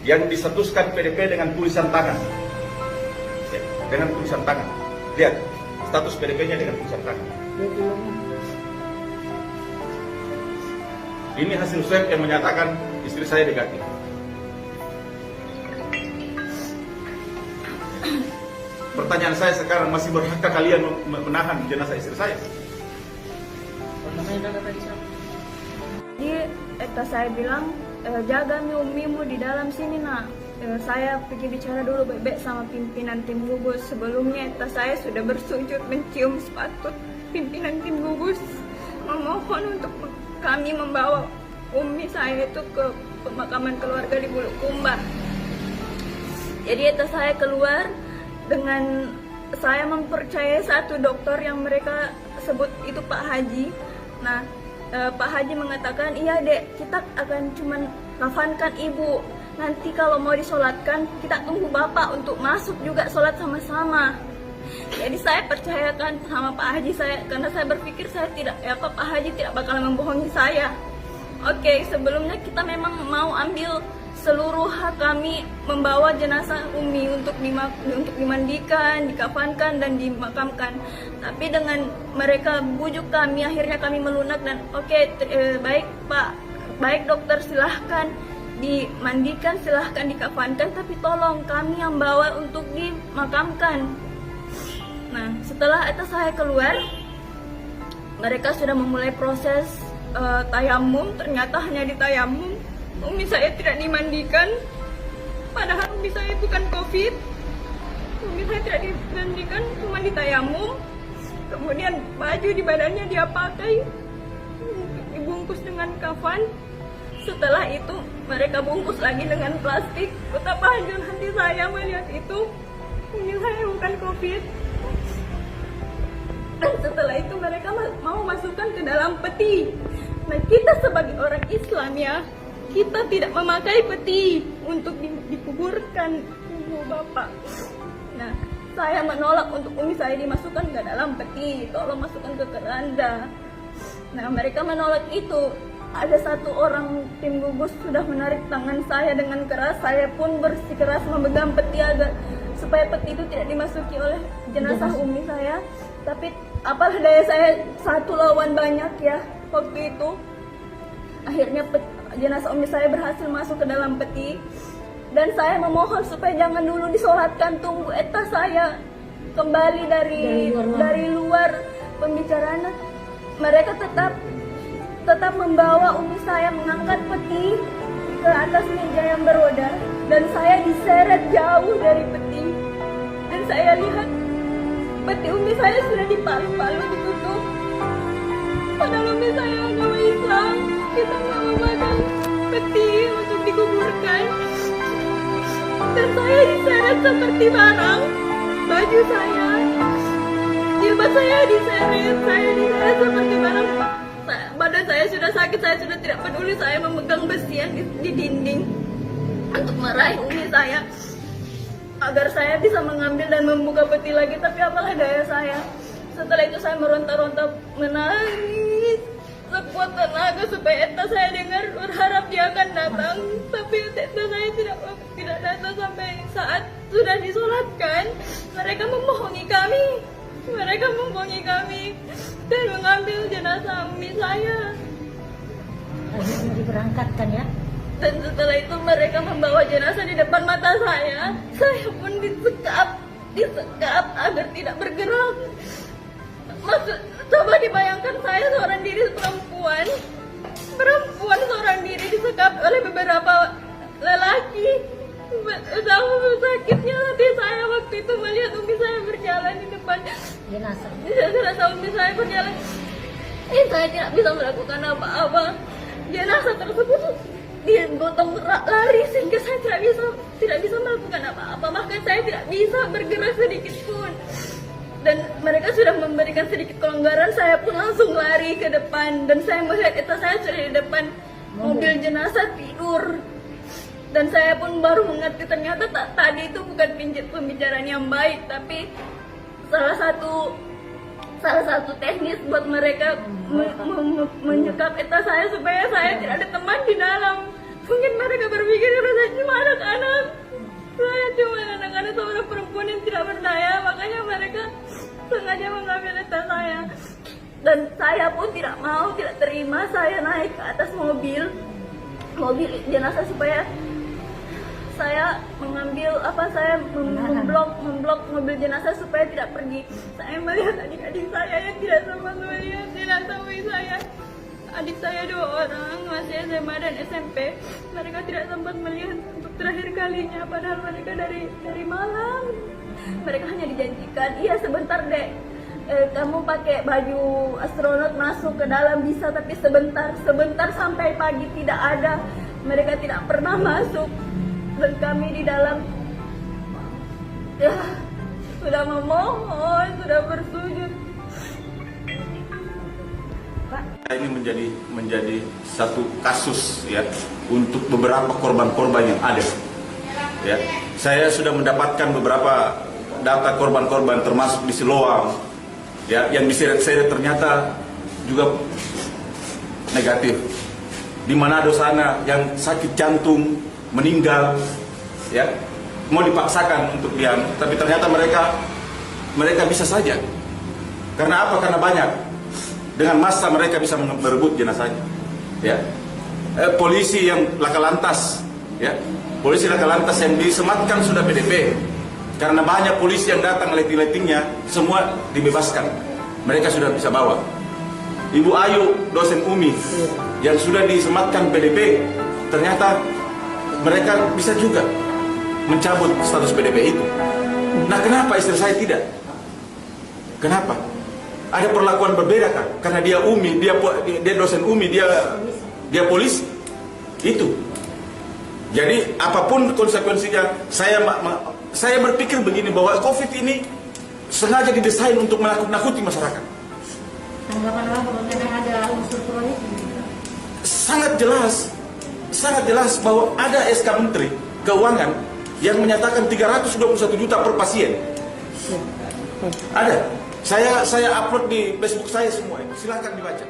Yang disetuskan PDP dengan tulisan tangan, ya, dengan tulisan tangan. Lihat status PDP-nya dengan tulisan tangan. Ini hasil swab yang menyatakan istri saya negatif. Pertanyaan saya sekarang, masih berhakkah kalian menahan jenazah istri saya? Jadi eta saya bilang, jaga umimu di dalam sini nak. Saya pergi bicara dulu baik-baik sama pimpinan tim gugus. Sebelumnya eta saya sudah bersujud mencium sepatu pimpinan tim gugus, memohon untuk kami membawa umi saya itu ke pemakaman keluarga di Bulukumba. Jadi eta saya keluar dengan saya mempercayai satu dokter yang mereka sebut itu Pak Haji. Nah, Pak Haji mengatakan, iya dek, kita akan cuman kafankan ibu. Nanti kalau mau disolatkan, kita tunggu bapak untuk masuk juga solat sama-sama. Jadi saya percayakan sama Pak Haji saya, karena saya berpikir saya tidak, Pak Haji tidak bakal membohongi saya. Oke, sebelumnya kita memang mau ambil seluruh hak kami membawa jenazah Umi untuk dimandikan, dikafankan dan dimakamkan. Tapi dengan mereka bujuk kami, akhirnya kami melunak dan baik Pak, baik dokter, silahkan dimandikan, silahkan dikafankan, tapi tolong kami yang bawa untuk dimakamkan. Nah, setelah itu saya keluar, mereka sudah memulai proses tayamum. Ternyata hanya di tayamum umi saya tidak dimandikan, padahal umi saya bukan COVID. Umi saya tidak dimandikan, cuma ditayamum. Kemudian baju di badannya dia pakai, dibungkus dengan kafan. Setelah itu mereka bungkus lagi dengan plastik. Betapa hancur hati saya melihat itu. Umi saya bukan COVID. Dan setelah itu mereka mau masukkan ke dalam peti. Nah, kita sebagai orang Islam ya, kita tidak memakai peti untuk dikuburkan ibu bapak. Nah, saya menolak untuk umi saya dimasukkan ke dalam peti, tolong masukkan ke keranda. Nah, mereka menolak itu. Ada satu orang tim gugus sudah menarik tangan saya dengan keras. Saya pun bersikeras memegang peti agar supaya peti itu tidak dimasuki oleh jenazah umi saya. Tapi apalah daya saya, satu lawan banyak ya waktu itu. Akhirnya jenazah umi saya berhasil masuk ke dalam peti. Dan saya memohon supaya jangan dulu disolatkan, tunggu eta saya kembali dari luar pembicaraan. Mereka tetap membawa umi saya mengangkat peti ke atas meja yang beroda, dan saya diseret jauh dari peti. Dan saya lihat peti umi saya sudah dipalu-palu, ditutup. Padahal umi saya agama Islam, kita nggak memakai peti untuk dikuburkan. Dan saya diseret seperti barang, baju saya, jilbab saya diseret seperti barang. Badan saya sudah sakit, saya sudah tidak peduli, saya memegang besian di dinding untuk meraih umi saya agar saya bisa mengambil dan membuka peti lagi. Tapi apalah daya saya. Setelah itu saya meronta-ronta, menangis sekuat tenaga supaya eta saya dengar, berharap dia akan datang. Tapi eta saya tidak datang sampai saat sudah disolatkan. Mereka membohongi kami dan mengambil jenazah umi saya. Akhirnya diberangkatkan ya. Dan setelah itu mereka membawa jenazah di depan mata saya. Saya pun disekap agar tidak bergerak. Coba dibayangkan, saya seorang diri perempuan seorang diri disekap oleh beberapa lelaki. Betapa sakitnya hati saya waktu itu melihat umi saya berjalan di depan jenazah umi saya berjalan. Saya tidak bisa melakukan apa-apa. Jenazah tersebut digotong lari sehingga saya tidak bisa melakukan apa-apa, bahkan saya tidak bisa bergerak sedikit pun. Dan mereka sudah memberikan sedikit kelonggaran, saya pun langsung lari ke depan dan saya melihat itu saya sudah di depan mobil jenazah tidur. Dan saya pun baru mengerti ternyata tadi itu bukan pembicaraan yang baik, tapi salah satu teknis buat mereka menyekap eta saya supaya saya tidak ada teman di dalam. Mungkin mereka berpikir saya cuma anak-anak, saya cuma anak-anak seorang perempuan yang tidak berdaya, makanya mereka sengaja mengambil eta saya. Dan saya pun tidak terima, saya naik ke atas mobil jenazah supaya saya memblok mobil jenazah supaya tidak pergi. Saya melihat adik-adik saya yang tidak sempat melihat jenazah saya. Adik saya 2 orang masih SMA dan SMP. Mereka tidak sempat melihat untuk terakhir kalinya, padahal mereka dari malam. Mereka hanya dijanjikan, iya sebentar dek, kamu pakai baju astronot masuk ke dalam bisa, tapi sebentar sampai pagi tidak ada. Mereka tidak pernah masuk. Dan kami di dalam ya sudah memohon, sudah bersujud. Ini menjadi satu kasus ya untuk beberapa korban-korban yang ada. Ya, saya sudah mendapatkan beberapa data korban-korban termasuk di Siloam ya, yang diseret-seret ternyata juga negatif. Di Manado sana yang sakit jantung meninggal ya, mau dipaksakan untuk diam, tapi ternyata mereka bisa saja. Karena apa? Karena banyak. Dengan massa mereka bisa merebut jenazahnya. Ya. Polisi yang laka lantas ya. Polisi laka lantas yang disematkan sudah PDP. Karena banyak polisi yang datang letting-lettingnya, semua dibebaskan. Mereka sudah bisa bawa. Ibu Ayu, dosen UMI yang sudah disematkan PDP, ternyata mereka bisa juga mencabut status PDP itu. Nah, kenapa istri saya tidak? Kenapa? Ada perlakuan berbeda kan? Karena dia UMI, dia dosen UMI, dia polisi. Itu. Jadi apapun konsekuensinya, saya berpikir begini bahwa COVID ini sengaja didesain untuk menakut-nakuti masyarakat. Tanggapan Bapak bagaimana ada unsur politik? Sangat jelas bahwa ada SK Menteri Keuangan yang menyatakan 321 juta per pasien. Ada. Saya upload di Facebook saya semua. Silahkan dibaca.